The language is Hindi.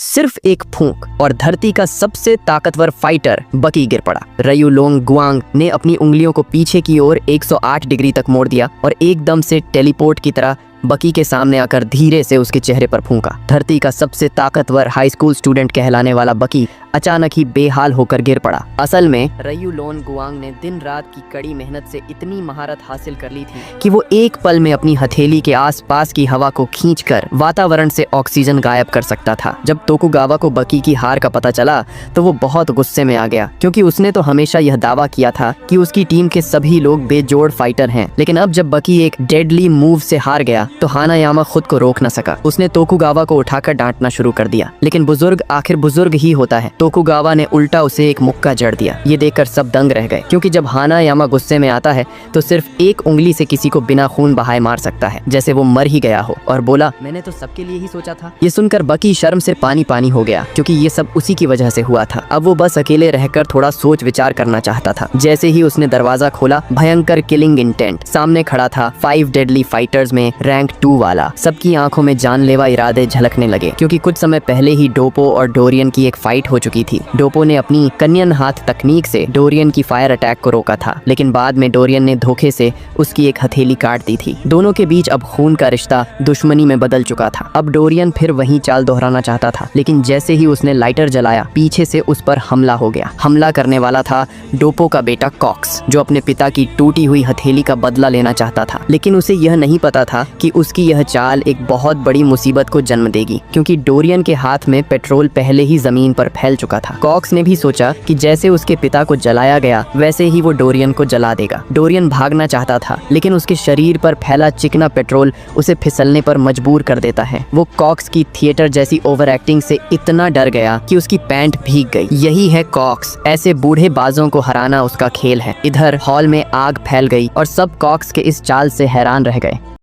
सिर्फ एक फूंक और धरती का सबसे ताकतवर फाइटर बकी गिर पड़ा। रयू लोंग गुआंग ने अपनी उंगलियों को पीछे की ओर 108 डिग्री तक मोड़ दिया और एकदम से टेलीपोर्ट की तरह बकी के सामने आकर धीरे से उसके चेहरे पर फूंका। धरती का सबसे ताकतवर हाई स्कूल स्टूडेंट कहलाने वाला बकी अचानक ही बेहाल होकर गिर पड़ा। असल में रयू लोन गुआंग ने दिन रात की कड़ी मेहनत से इतनी महारत हासिल कर ली थी कि वो एक पल में अपनी हथेली के आसपास की हवा को खींचकर वातावरण से ऑक्सीजन गायब कर सकता था। जब तोकुगावा को बकी की हार का पता चला तो वो बहुत गुस्से में आ गया, क्योंकि उसने तो हमेशा यह दावा किया था कि उसकी टीम के सभी लोग बेजोड़ फाइटर हैं। लेकिन अब जब बकी एक डेडली मूव से हार गया तो हानायामा खुद को रोक न सका। उसने तोकुगावा को उठाकर डांटना शुरू कर दिया, लेकिन बुजुर्ग आखिर बुजुर्ग ही होता है। तोकुगावा ने उल्टा उसे एक मुक्का जड़ दिया। ये देखकर सब दंग रह गए, क्योंकि जब हानायामा गुस्से में आता है तो सिर्फ एक उंगली से किसी को बिना खून बहाए मार सकता है, जैसे वो मर ही गया हो। और बोला, मैंने तो सबके लिए ही सोचा था। ये सुनकर बकी शर्म से पानी पानी हो गया, क्योंकि ये सब उसी की वजह से हुआ था। अब वो बस अकेले रहकर थोड़ा सोच विचार करना चाहता था। जैसे ही उसने दरवाजा खोला, भयंकर किलिंग इंटेंट सामने खड़ा था। 5 डेडली फाइटर्स में रैंक 2 वाला। सबकी आंखों में जानलेवा इरादे झलकने लगे, क्योंकि कुछ समय पहले ही डोपो और डोरियन की एक फाइट हो चुकी थी। डोपो ने अपनी कन्यन हाथ तकनीक से डोरियन की फायर अटैक को रोका था, लेकिन बाद में डोरियन ने धोखे से उसकी एक हथेली काट दी थी। दोनों के बीच अब खून का रिश्ता दुश्मनी में बदल चुका था। अब डोरियन फिर वही चाल दोहराना चाहता था, लेकिन जैसे ही उसने लाइटर जलाया, पीछे से उस पर हमला हो गया। हमला करने वाला था डोपो का बेटा कॉक्स, जो अपने पिता की टूटी हुई हथेली का बदला लेना चाहता था। लेकिन उसे यह नहीं पता था कि उसकी यह चाल एक बहुत बड़ी मुसीबत को जन्म देगी, क्योंकि डोरियन के हाथ में पेट्रोल पहले ही जमीन पर फैल चुका था। कॉक्स ने भी सोचा कि जैसे उसके पिता को जलाया गया, वैसे ही वो डोरियन को जला देगा। डोरियन भागना चाहता था, लेकिन उसके शरीर पर फैला चिकना पेट्रोल उसे फिसलने पर मजबूर कर देता है। वो कॉक्स की थिएटर जैसी ओवर एक्टिंग से इतना डर गया कि उसकी पैंट भीग गई। यही है कॉक्स। ऐसे बूढ़े बाजों को हराना उसका खेल है। इधर हॉल में आग फैल गई और सब कॉक्स के इस चाल से हैरान रह गए।